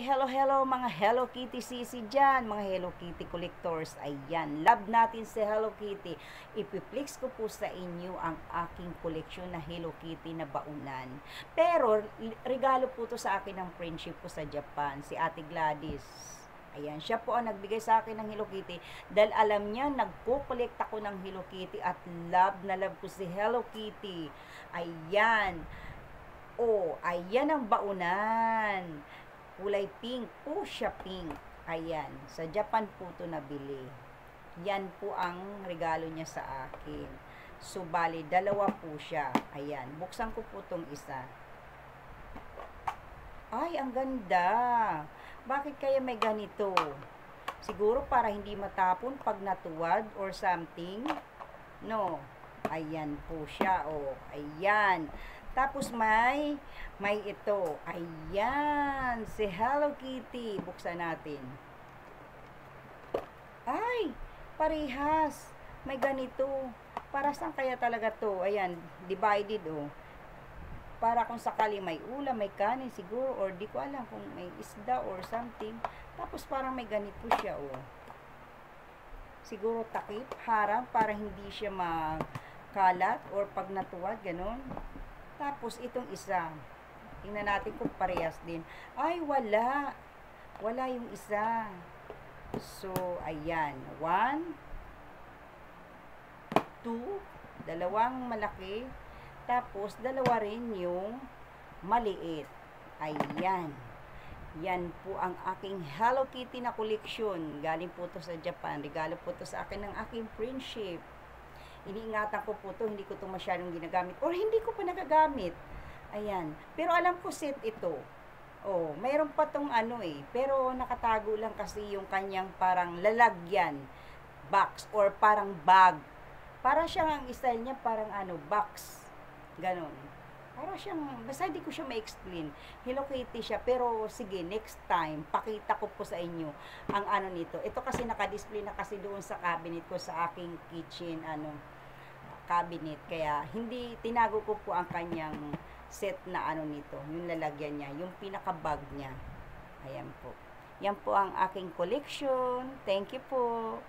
Hello mga Hello Kitty sisi dyan, mga Hello Kitty collectors. Ayan, love natin si Hello Kitty. Ipiplex ko po sa inyo ang aking koleksyon na Hello Kitty na baunan. Pero, regalo po to sa akin ng friendship ko sa Japan, si Ate Gladys. Ayan, siya po ang nagbigay sa akin ng Hello Kitty dahil alam niya, nagko-collect ako ng Hello Kitty at love na love ko si Hello Kitty. Ayan. Oh, ayan ang baunan. Kulay pink po siya, pink. Ayan, sa Japan po ito nabili. Yan po ang regalo niya sa akin. So, bali, dalawa po siya. Ayan, buksan ko po itong isa. Ay, ang ganda. Bakit kaya may ganito? Siguro para hindi matapon pag natuwad or something. No. Ayan po siya, oh. Ayan. Tapos may ito. Ayan, si Hello Kitty. Buksan natin. Ay, parehas. May ganito. Para saan kaya talaga to? Ayan, divided, oh. Para kung sakali may ulam, may kanin siguro, or di ko alam kung may isda or something. Tapos parang may ganito siya, oh. Siguro takip, harang, para hindi siya magkalat or pag natuwad, ganun. Tapos, itong isa. Tingnan natin kung parehas din. Ay, wala. Wala yung isa. So, ayan. 1, 2, dalawang malaki. Tapos, dalawa rin yung maliit. Ayan. Yan po ang aking Hello Kitty na koleksyon. Galing po to sa Japan. Regalo po to sa akin ng aking friendship. Iniingatan ko po to, hindi ko to masyadong ginagamit or hindi ko pa nagagamit. Ayan. Pero alam ko set ito. Oh, mayroon pa tong ano pero nakatago lang kasi yung kanyang parang lalagyan box or parang bag. Para siyang ang style niya parang box. Ganon. Para siyang, basta hindi ko siya ma-explain. Hello Kitty siya, pero sige, next time, pakita ko po sa inyo ang ano nito. Ito kasi naka-display na kasi doon sa cabinet ko, sa aking kitchen, cabinet. Kaya, hindi, tinago ko po ang kanyang set na nito, yung lalagyan niya, yung pinaka-bag niya. Ayan po. Yan po ang aking collection. Thank you po.